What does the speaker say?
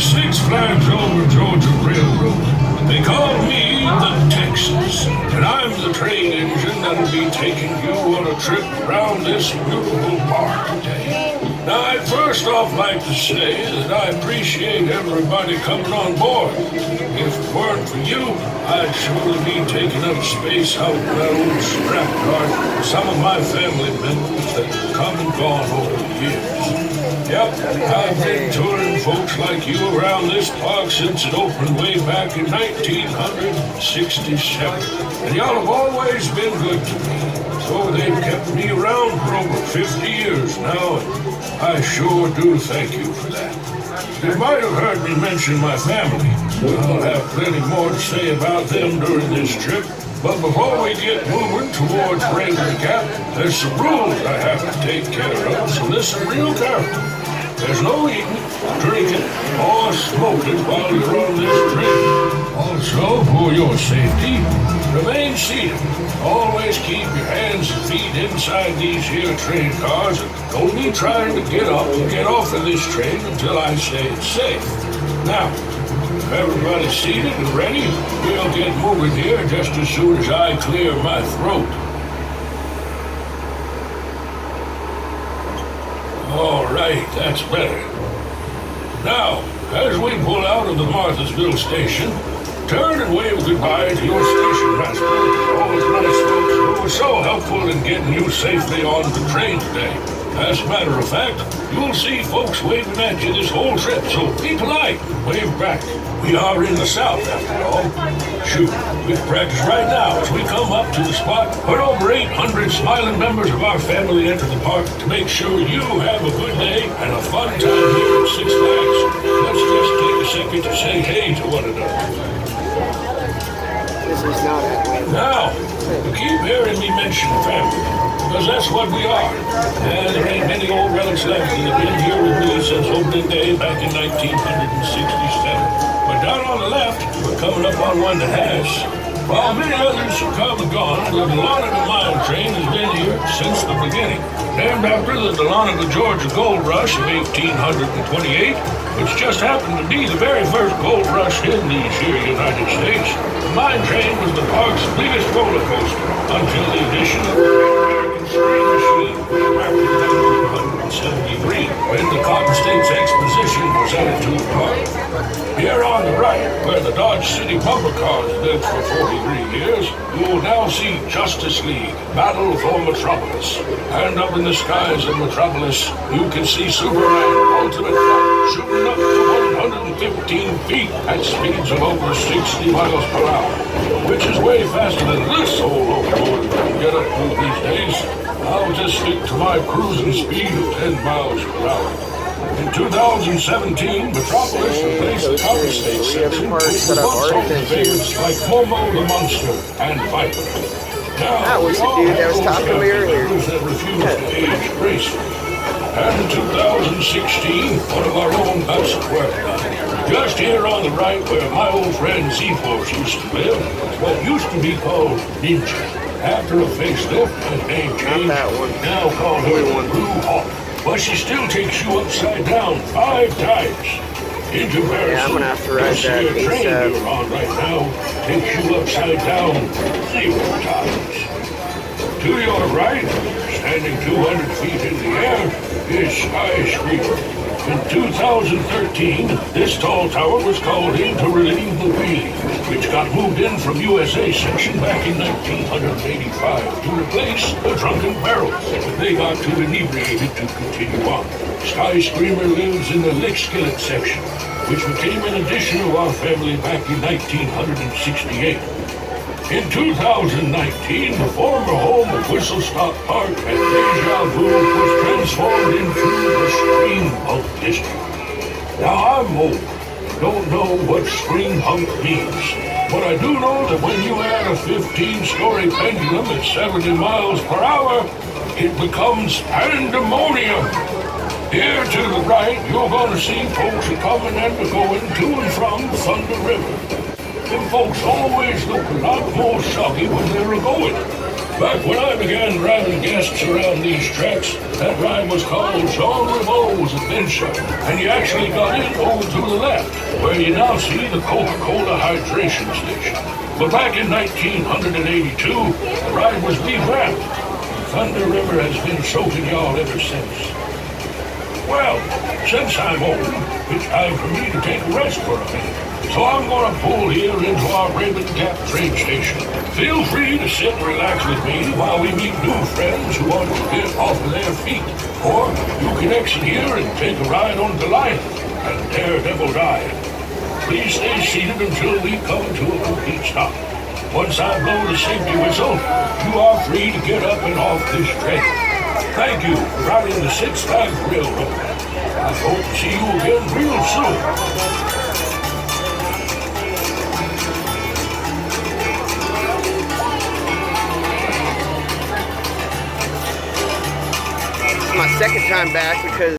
Six Flags Over Georgia Railroad. They call me the Texas, and I'm the train engine that'll be taking you on a trip around this beautiful park today. Now, I'd first off like to say that I appreciate everybody coming on board. If it weren't for you, I'd surely be taking up space out in that old scrap yard with some of my family members that have come and gone over the years. Yep, I've been touring folks like you around this park since it opened way back in 1967. And y'all have always been good to me. So they've kept me around for over 50 years now, and I sure do thank you for that. You might have heard me mention my family. I'll have plenty more to say about them during this trip. But before we get moving towards Raven Gap, there's some rules I have to take care of, so listen real carefully. There's no eating, drinking, or smoking while you're on this train. Also, for your safety, remain seated. Always keep your hands and feet inside these here train cars, and don't be trying to get up and get off of this train until I say it's safe. Now, if everybody's seated and ready, we'll get moving here just as soon as I clear my throat. All right, that's better. Now, as we pull out of the Marthasville station, turn and wave goodbye to your station master, all those nice folks who were so helpful in getting you safely on the train today. As a matter of fact, you'll see folks waving at you this whole trip, so be polite, wave back. We are in the South, after all. Shoot, we can practice right now as we come up to the spot where over 800 smiling members of our family enter the park to make sure you have a good day and a fun time here at Six Flags. Let's just take a second to say hey to one another. Now, you keep hearing me mention family, because that's what we are. And there ain't many old relics left that have been here with me since opening day back in 1967. But down on the left, we're coming up on one that has. While many others have come and gone, the Dahlonega Mine Train has been here since the beginning. Named after the Dahlonega, Georgia Gold Rush of 1828, which just happened to be the very first gold rush in these here United States. The mine train was the park's biggest roller coaster until the addition of the American Screen Machine back in 1973, when the Cotton States Exposition was added to the park. Here on the right, where the Dodge City bumper cars lived for 43 years, you will now see Justice League, Battle for Metropolis. And up in the skies of Metropolis, you can see Superman, Ultimate Fight, shooting up to 115 feet at speeds of over 60 miles per hour, which is way faster than this old locomotive can get up to these days. I'll just stick to my cruising speed of 10 miles per hour. In 2017, Metropolis replaced the Cotton State section with once-owned favorites like Momo the Monster and Viper. Now, that was the dude that was talking to me earlier. That refused to age gracefully. And in 2016, one of our own got some work done. Just here on the right, where my old friend Z-Force used to live, what used to be called Ninja. After a facelift and name change, now call her Blue Hawk. But she still takes you upside down 5 times. In comparison, yeah, I'm gonna have to ride that train you're on right now takes you upside down 0 times. To your right, standing 200 feet in the air, is Skyscraper. In 2013, this tall tower was called in to relieve the wheeling, which got moved in from USA section back in 1985 to replace the drunken barrels. They got too inebriated to continue on. Skyscreamer lives in the Lick Skillet section, which became an addition of our family back in 1968. In 2019, the former home of Whistle Stop Park and Deja Vu was transformed into the Screampunk District. Now, I'm old, don't know what Screampunk means, but I do know that when you add a 15-story pendulum at 70 miles per hour, it becomes pandemonium. Here to the right, you're going to see folks coming and going to and from Thunder River. Them folks always look a lot more soggy when they're a-going. Back when I began driving guests around these tracks, that ride was called Jean Ribault's Adventure, and you actually got in over to the left, where you now see the Coca-Cola hydration station. But back in 1982, the ride was revamped. Thunder River has been soaking y'all ever since. Well, since I'm old, it's time for me to take a rest for a minute. So I'm gonna pull here into our Raven Gap train station. Feel free to sit and relax with me while we meet new friends who want to get off of their feet. Or you can exit here and take a ride on Goliath and Daredevil Ride. Please stay seated until we come to a complete stop. Once I blow the safety whistle, you are free to get up and off this train. Thank you for riding the Six Flags Railroad. I hope to see you again real soon. My second time back because